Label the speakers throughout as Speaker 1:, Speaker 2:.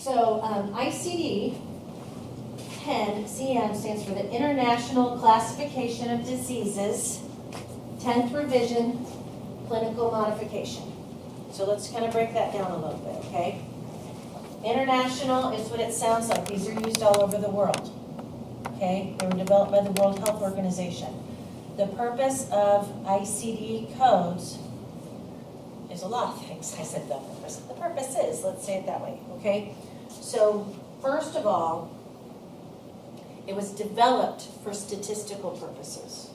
Speaker 1: So ICD-10 CM stands for the International Classification of Diseases, 10th revision, clinical modification. So let's kind of break that down a little bit, okay? International is what it sounds like. These are used all over the world, okay? They were developed by the World Health Organization. The purpose of ICD codes is a lot of things. I said the purpose. The purpose is, let's say it that way, okay? So first of all, it was developed for statistical purposes,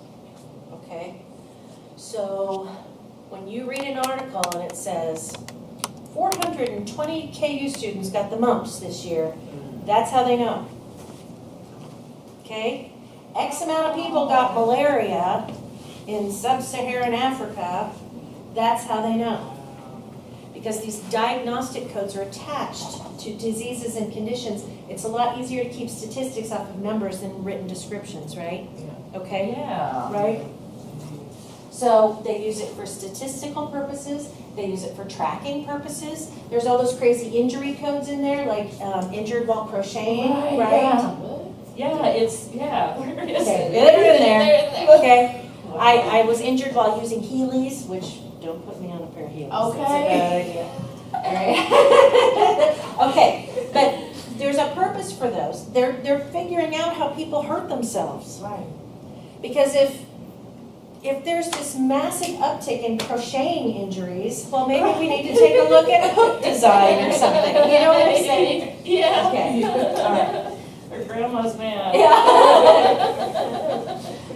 Speaker 1: okay? So when you read an article and it says 420 KU students got the mumps this year, that's how they know, okay? X amount of people got malaria in sub-Saharan Africa, that's how they know. Because these diagnostic codes are attached to diseases and conditions, it's a lot easier to keep statistics off of numbers than written descriptions, right?
Speaker 2: Yeah.
Speaker 1: Okay?
Speaker 2: Yeah.
Speaker 1: Right? So they use it for statistical purposes, they use it for tracking purposes. There's all those crazy injury codes in there, like injured while crocheting, right?
Speaker 2: Yeah, it's, yeah. Where is
Speaker 1: Okay,
Speaker 2: it?
Speaker 1: they're in there.
Speaker 2: They're in there.
Speaker 1: Okay. I was injured while using Heelys, which don't put me on a pair of heels.
Speaker 2: Okay.
Speaker 1: That's a bad idea. All right. Okay, but there's a purpose for those. They're figuring out how people hurt themselves.
Speaker 2: Right.
Speaker 1: Because if there's this massive uptick in crocheting injuries, well, maybe we need to take a look at hook design or something. You know what I'm saying?
Speaker 2: Yeah.
Speaker 1: Okay. All right.
Speaker 2: Her grandma's mad.
Speaker 1: Yeah.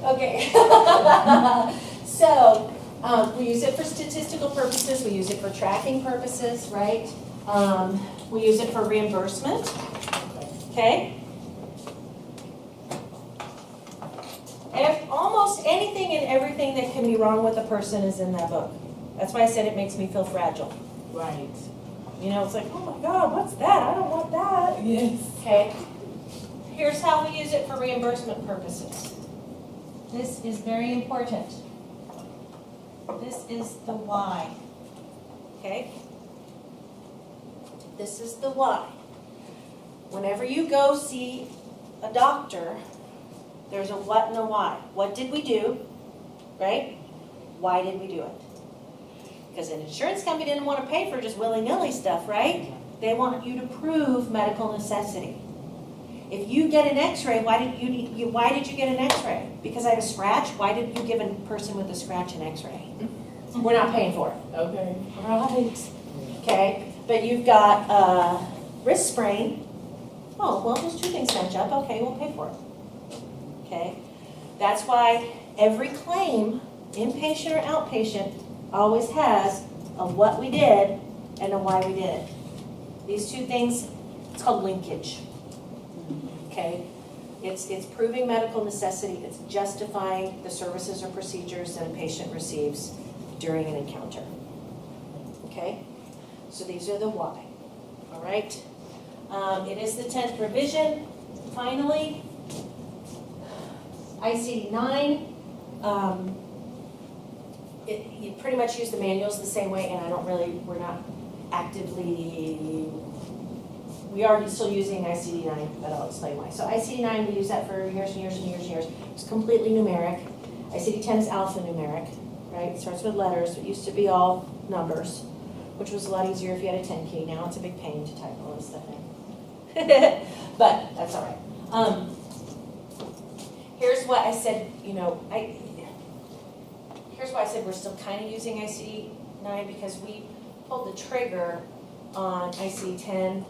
Speaker 1: Okay. So we use it for statistical purposes. We use it for tracking purposes, right? We use it for reimbursement. Okay. Almost anything and everything that can be wrong with a person is in that book. That's why I said it makes me feel fragile.
Speaker 2: Right.
Speaker 1: You know, it's like, oh my God, what's that? I don't want that.
Speaker 2: Yes.
Speaker 1: Okay. Here's how we use it for reimbursement purposes. This is very important. This is the why. Okay? This is the why. Whenever you go see a doctor, there's a what and a why. What did we do? Right? Why did we do it? Because an insurance company didn't want to pay for just willy-nilly stuff, right? They want you to prove medical necessity. If you get an x-ray, why did you get an x-ray? Because I have a scratch? Why did you give a person with a scratch an x-ray? We're not paying for it.
Speaker 2: Okay.
Speaker 1: Right. Okay, but you've got a wrist sprain. Oh, well, those two things match up. Okay, we'll pay for it. Okay, that's why every claim, inpatient or outpatient, always has a what we did and a why we did it. These two things, it's called linkage. Okay, it's proving medical necessity. It's justifying the services or procedures that a patient receives during an encounter. Okay, so these are the why. All right, it is the 10th revision. Finally, ICD-9. You pretty much use the manuals the same way, and we're not actively. We are still using ICD-9, but I'll explain why. So ICD-9, we use that for years and years and years and years. It's completely numeric. ICD-10 is alphanumeric, right? It starts with letters. It used to be all numbers, which was a lot easier if you had a 10 key. Now it's a big pain to type all this stuff in. But that's all right. Here's what I said, here's why I said we're still kind of using ICD-9, because we pulled the trigger on ICD-10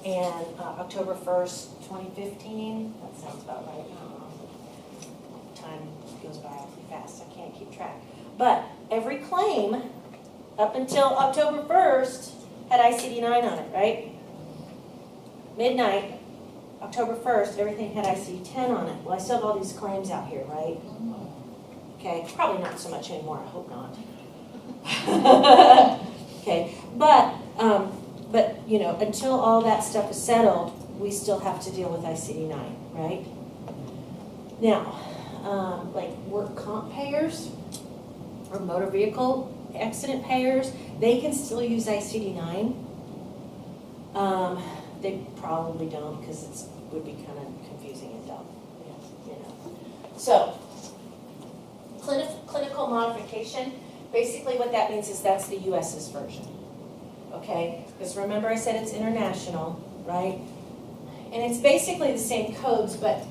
Speaker 1: and October 1st, 2015. That sounds about right. Time goes by awfully fast. I can't keep track. But every claim up until October 1st had ICD-9 on it, right? Midnight, October 1st, everything had ICD-10 on it. Well, I still have all these claims out here, right? Okay, probably not so much anymore. I hope not. Okay, but until all that stuff is settled, we still have to deal with ICD-9, right? Now, like work comp payers or motor vehicle accident payers, they can still use ICD-9. They probably don't, because it would be kind of confusing and dumb, you know. So, clinical modification, basically what that means is that's the US's version, okay? Because remember I said it's international, right? And it's basically the same codes, but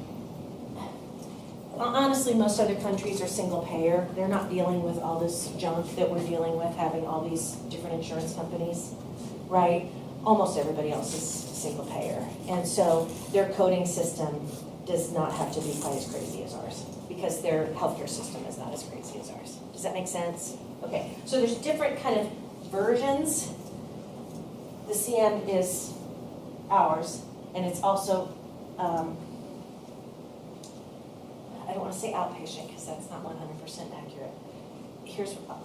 Speaker 1: honestly, most other countries are single payer. They're not dealing with all this junk that we're dealing with, having all these different insurance companies, right? Almost everybody else is single payer. And so their coding system does not have to be quite as crazy as ours, because their healthcare system is not as crazy as ours. Does that make sense? Okay, so there's different kind of versions. The CM is ours, and it's also, I don't want to say outpatient because that's not 100% accurate.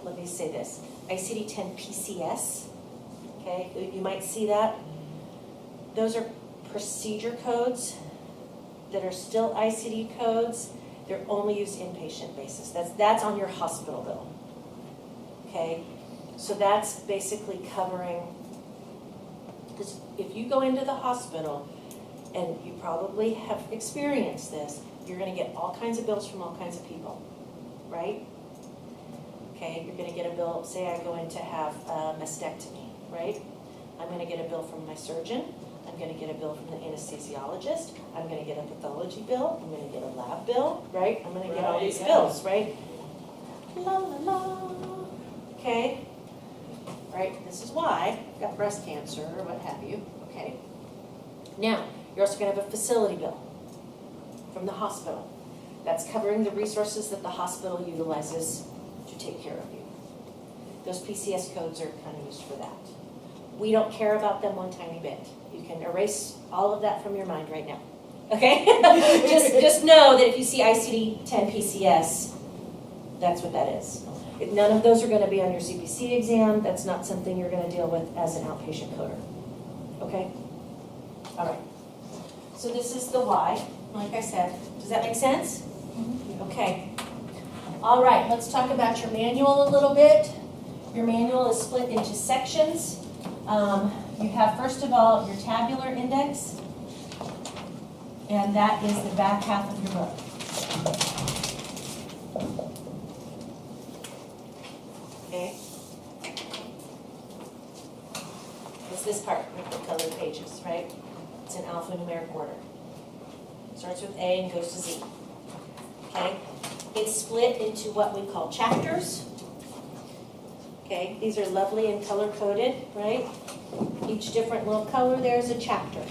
Speaker 1: Let me say this, ICD-10 PCS, okay, you might see that. Those are procedure codes that are still ICD codes. They're only used inpatient basis. That's on your hospital bill, okay? So that's basically covering, because if you go into the hospital, and you probably have experienced this, you're going to get all kinds of bills from all kinds of people, right? Okay, you're going to get a bill, say I go in to have a mastectomy, right? I'm going to get a bill from my surgeon. I'm going to get a bill from the anesthesiologist. I'm going to get a pathology bill. I'm going to get a lab bill, right? I'm going to get all these bills, right? La la la. Okay. Right, this is why I've got breast cancer or what have you, okay? Now, you're also going to have a facility bill from the hospital. That's covering the resources that the hospital utilizes to take care of you. Those PCS codes are kind of used for that. We don't care about them one tiny bit. You can erase all of that from your mind right now, okay? just know that if you see ICD-10 PCS, that's what that is. None of those are going to be on your CPC exam. That's not something you're going to deal with as an outpatient coder, okay? All right. So this is the Y, like I said. Does that make sense? Okay. All right, let's talk about your manual a little bit. Your manual is split into sections. You have, first of all, your tabular index, and that is the back half of your book. Okay? It's this part with the colored pages, right? It's in alphanumeric order. Starts with A and goes to Z. Okay? It's split into what we call chapters. Okay? These are lovely and color-coded, right? Each different little color there is a chapter.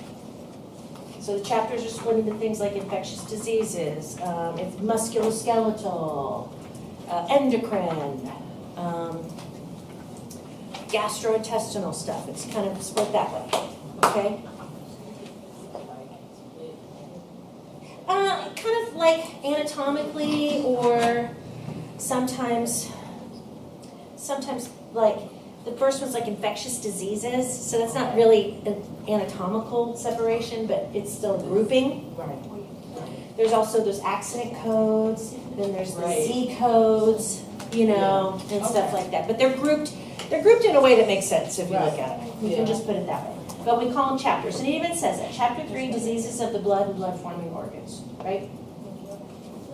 Speaker 1: So the chapters are split into things like infectious diseases, it's musculoskeletal, endocrine, gastrointestinal stuff. It's kind of split that way, okay? Kind of like anatomically, or sometimes like the first one's like infectious diseases, so that's not really an anatomical separation, but it's still a grouping. Right. There's also those accident codes, then there's the Z codes, you know, and stuff like that. But they're grouped in a way that makes sense if you look at it. You can just put it that way. But we call them chapters, and it even says that. Chapter 3, diseases of the blood and blood-forming organs, right?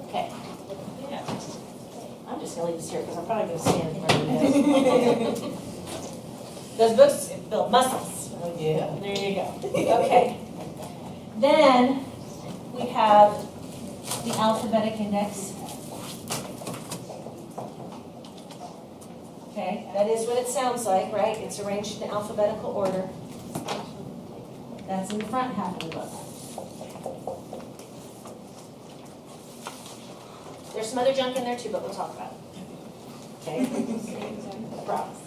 Speaker 1: Okay.
Speaker 2: Yeah.
Speaker 1: I'm just going to leave this here because I'm probably going to stand in front of you guys. Those books build muscles.
Speaker 2: Oh, yeah.
Speaker 1: There you go. Okay. Then we have the alphabetic index. Okay, that is what it sounds like, right? It's arranged in alphabetical order. That's in the front half of the book. There's some other junk in there too, but we'll talk about it. Okay? I promise.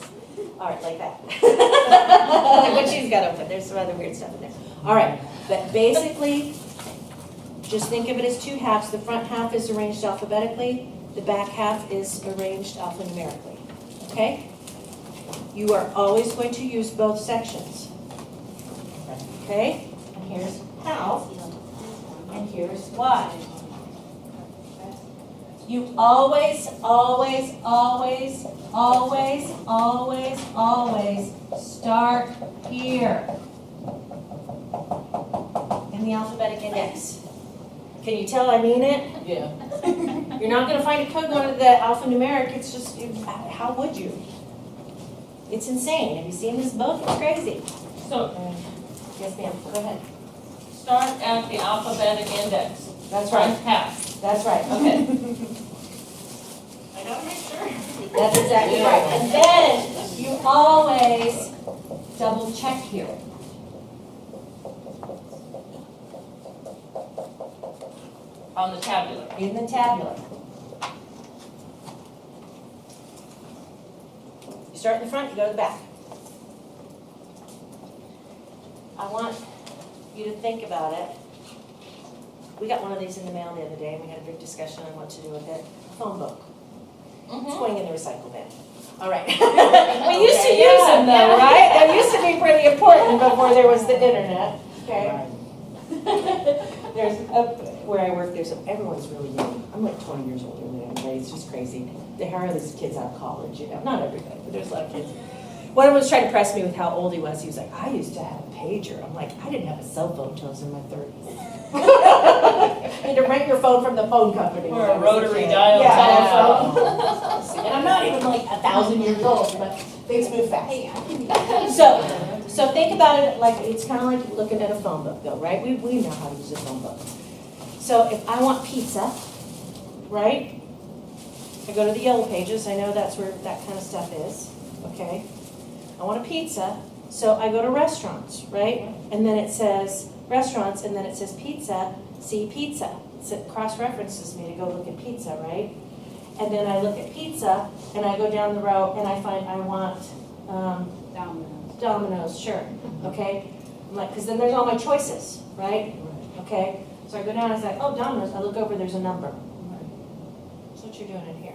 Speaker 1: All right, like that. Like what she's got open. There's some other weird stuff in there. All right, but basically, just think of it as two halves. The front half is arranged alphabetically. The back half is arranged alphanumerically. Okay? You are always going to use both sections. Okay? And here's how, and here's why. You always, always, always, always, always, always start here. the alphabetic index. Can you tell I mean it?
Speaker 2: Yeah.
Speaker 1: You're not gonna find a code going to the alphanumeric, it's just, how would you? It's insane. Have you seen this book? It's crazy.
Speaker 2: So
Speaker 1: Yes, ma'am, go ahead.
Speaker 2: start at the alphabetic index.
Speaker 1: That's right,
Speaker 2: Front half.
Speaker 1: that's right, okay.
Speaker 2: I gotta make sure.
Speaker 1: That's exactly right. And then you always double check here.
Speaker 2: On the tabular.
Speaker 1: In the tabular. You start in the front, you go to the back. I want you to think about it. We got one of these in the mail the other day, and we had a big discussion on what to do with it. A phone book. It's going in the recycle bin. All right. We used to use them though, right? They used to be pretty important before there was the internet. Okay. There's where I work. Everyone's really young. I'm like 20 years older than them. Right? It's just crazy. They hire these kids out of college. You know, not everybody, but there's a lot of kids. One of them was trying to press me with how old he was. He was like, I used to have a pager. I'm like, I didn't have a cell phone until I was in my 30s. You had to rent your phone from the phone company.
Speaker 2: Or a rotary dial
Speaker 1: Yeah.
Speaker 2: telephone.
Speaker 1: And I'm not even like 1,000 years old, but things move fast. So think about it like, it's kind of like looking at a phone book though, right? We know how to use a phone book. So if I want pizza, right? I go to the yellow pages. I know that's where that kind of stuff is, okay? I want a pizza, so I go to restaurants, right? And then it says restaurants, and then it says pizza, see pizza. So it cross-references me to go look at pizza, right? And then I look at pizza, and I go down the row, and I find I want Domino's, sure, okay? I'm like, because then there's all my choices, right? Okay? So I go down, and I say, oh, Domino's. I look over, there's a number. That's what you're doing in here.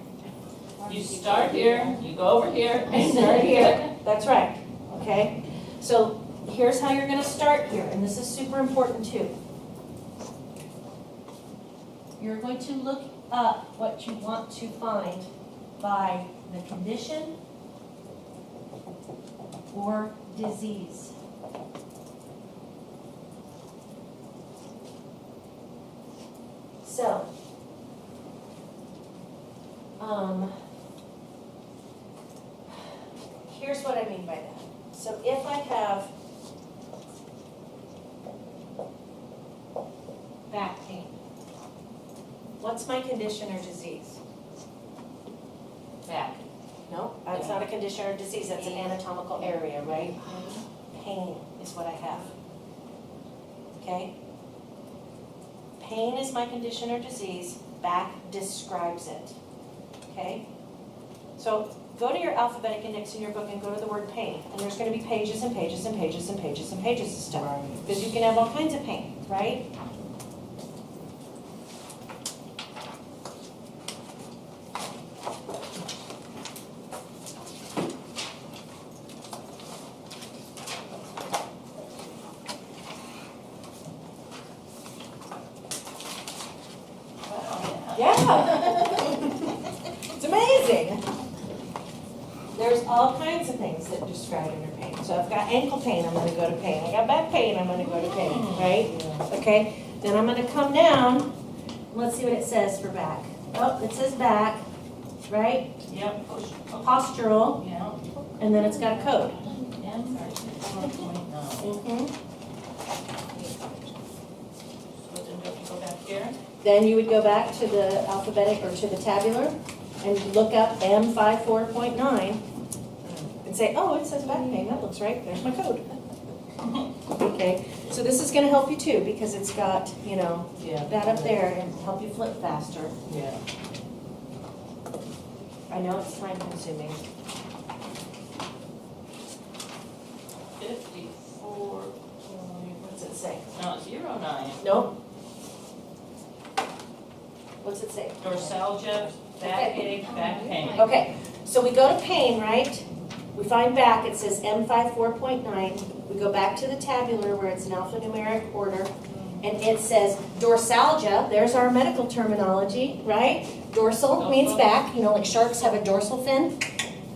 Speaker 2: You start here, you go over here,
Speaker 1: I start here. That's right. Okay? So here's how you're going to start here, and this is super important too. You're going to look up what you want to find by the condition or disease. So, here's what I mean by that. So if I have back pain, what's my condition or disease?
Speaker 2: back.
Speaker 1: No, that's not a condition or disease, that's an anatomical area, right? Pain is what I have. Okay? Pain is my condition or disease, back describes it. Okay? So go to your alphabetic index in your book and go to the word pain, and there's going to be pages and pages and pages and pages and pages of stuff. Because you can have all kinds of pain, right? Yeah. It's amazing. There's all kinds of things that describe inner pain. So I've got ankle pain, I'm going to go to pain. I got back pain, I'm going to go to pain, right? Okay, then I'm going to come down. Let's see what it says for back. Oh, it says back, right?
Speaker 2: Yep.
Speaker 1: Postural,
Speaker 2: Yeah.
Speaker 1: and then it's got a code.
Speaker 2: So then don't you go back here?
Speaker 1: Then you would go back to the alphabetic or to the tabular and look up M54.9 and say, oh, it says back pain, that looks right, there's my code. Okay, so this is gonna help you too, because it's got, you know,
Speaker 2: Yeah.
Speaker 1: that up there and help you flip faster.
Speaker 2: Yeah.
Speaker 1: I know it's time consuming.
Speaker 2: 54.
Speaker 1: What's it say?
Speaker 2: No, 09.
Speaker 1: Nope. What's it say?
Speaker 2: Dorsalgia, backache, back pain.
Speaker 1: Okay, so we go to pain, right? We find back, it says M54.9. We go back to the tabular where it's an alphanumeric order. And it says dorsalgia, there's our medical terminology, right? Dorsal means back, you know, like sharks have a dorsal fin.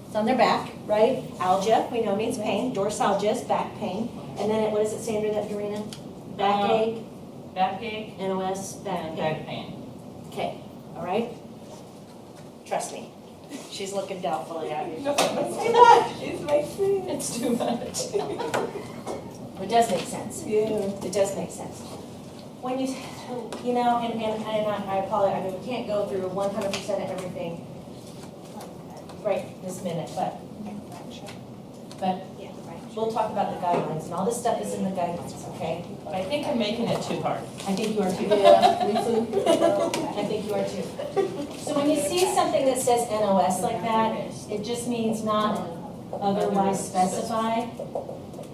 Speaker 1: It's on their back, right? Algia, we know means pain. Dorsalgia is back pain. And then what does it say under that, Dorina? Backache,
Speaker 2: backache,
Speaker 1: NOS, back
Speaker 2: and
Speaker 1: pain.
Speaker 2: back pain.
Speaker 1: Okay, all right? Trust me. She's looking doubtfully at you.
Speaker 2: No, it's too much. It's too much.
Speaker 1: It does make sense.
Speaker 2: Yeah.
Speaker 1: It does make sense. When you know, and I apologize, I mean, we can't go through 100% of everything right this minute, but we'll talk about the guidelines, and all this stuff is in the guidelines, okay?
Speaker 2: But I think I'm making it too hard.
Speaker 1: I think you are too.
Speaker 2: Yeah, me too.
Speaker 1: I think you are too. So when you see something that says NOS like that, it just means not otherwise specified.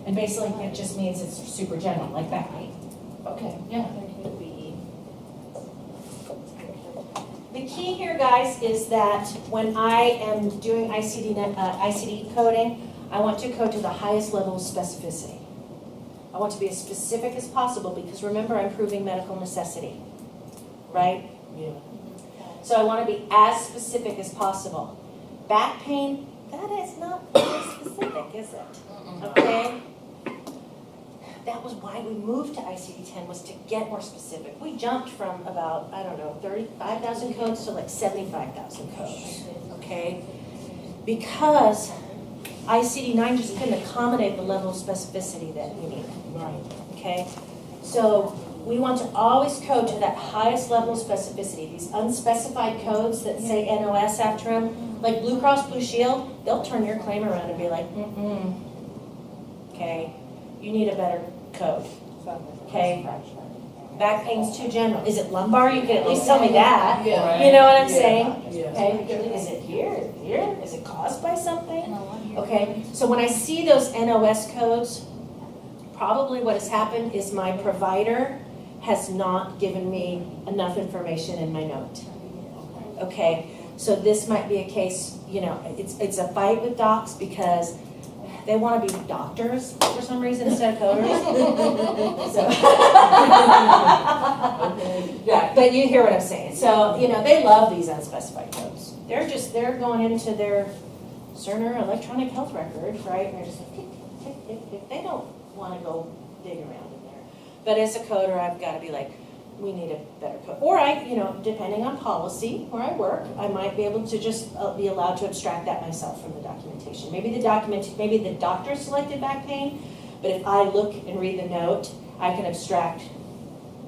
Speaker 1: And basically, it just means it's super general, like back pain.
Speaker 2: Okay, yeah.
Speaker 1: The key here, guys, is that when I am doing ICD coding, I want to code to the highest level of specificity. I want to be as specific as possible because remember, I'm proving medical necessity, right?
Speaker 2: Yeah.
Speaker 1: So I want to be as specific as possible. Back pain, that is not very specific, is it? Okay? That was why we moved to ICD-10, was to get more specific. We jumped from about, 35,000 codes to like 75,000 codes, okay? Because ICD-9 just couldn't accommodate the level of specificity that we need,
Speaker 2: Right.
Speaker 1: okay? So we want to always code to that highest level of specificity. These unspecified codes that say NOS after them, like Blue Cross Blue Shield, they'll turn your claim around and be like, okay, you need a better code, okay? Back pain's too general. Is it lumbar? You can at least tell me that.
Speaker 2: Yeah.
Speaker 1: You know what I'm saying?
Speaker 2: Yeah.
Speaker 1: Okay, is it here, here? Is it caused by something? Okay, so when I see those NOS codes, probably what has happened is my provider has not given me enough information in my note. Okay, so this might be a case, it's a fight with docs because they want to be doctors for some reason instead of coders. Yeah, but you hear what I'm saying. So, they love these unspecified codes. They're going into their Cerner electronic health record, right? And they're just like, tick, tick, tick, tick. They don't want to go dig around in there. But as a coder, I've got to be like, we need a better code. Or depending on policy where I work, I might be able to just be allowed to abstract that myself from the documentation. Maybe the doctor selected back pain, but if I look and read the note, I can abstract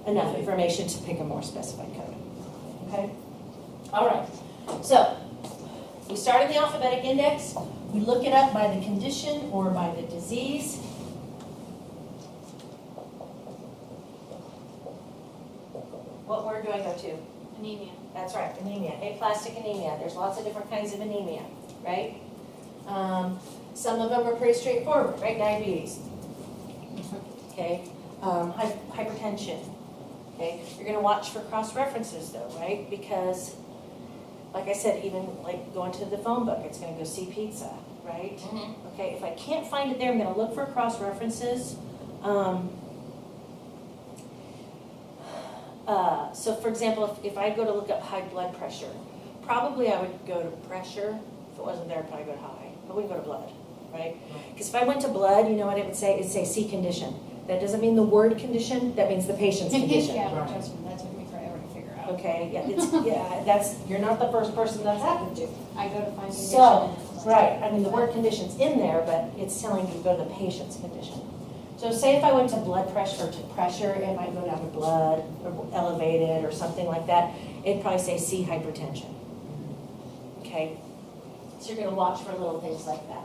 Speaker 1: enough information to pick a more specified code. Okay? All right. So we start in the alphabetic index. We look it up by the condition or by the disease. What word do I go to?
Speaker 3: Anemia.
Speaker 1: That's right, anemia, aplastic anemia. There's lots of different kinds of anemia, right? Some of them are pretty straightforward, right? Diabetes, okay? Hypertension, okay? You're going to watch for cross-references though, right? Because, like I said, even like going to the phone book, it's going to go see pizza, right?
Speaker 2: Mm-hmm.
Speaker 1: Okay, if I can't find it there, I'm going to look for cross-references. So for example, if I go to look up high blood pressure, probably I would go to pressure. If it wasn't there, I'd probably go to high. I wouldn't go to blood, right? Because if I went to blood, you know what it would say? It'd say C condition. That doesn't mean the word condition, that means the patient's condition.
Speaker 3: Yeah, trust me, that took me forever to figure out.
Speaker 1: Okay, you're not the first person that's happened to.
Speaker 3: I go to find condition.
Speaker 1: So, right, I mean, the word condition's in there, but it's telling you to go to the patient's condition. So say if I went to blood pressure or to pressure, it might go down to blood or elevated or something like that. It'd probably say C hypertension. Okay? So you're going to watch for little things like that.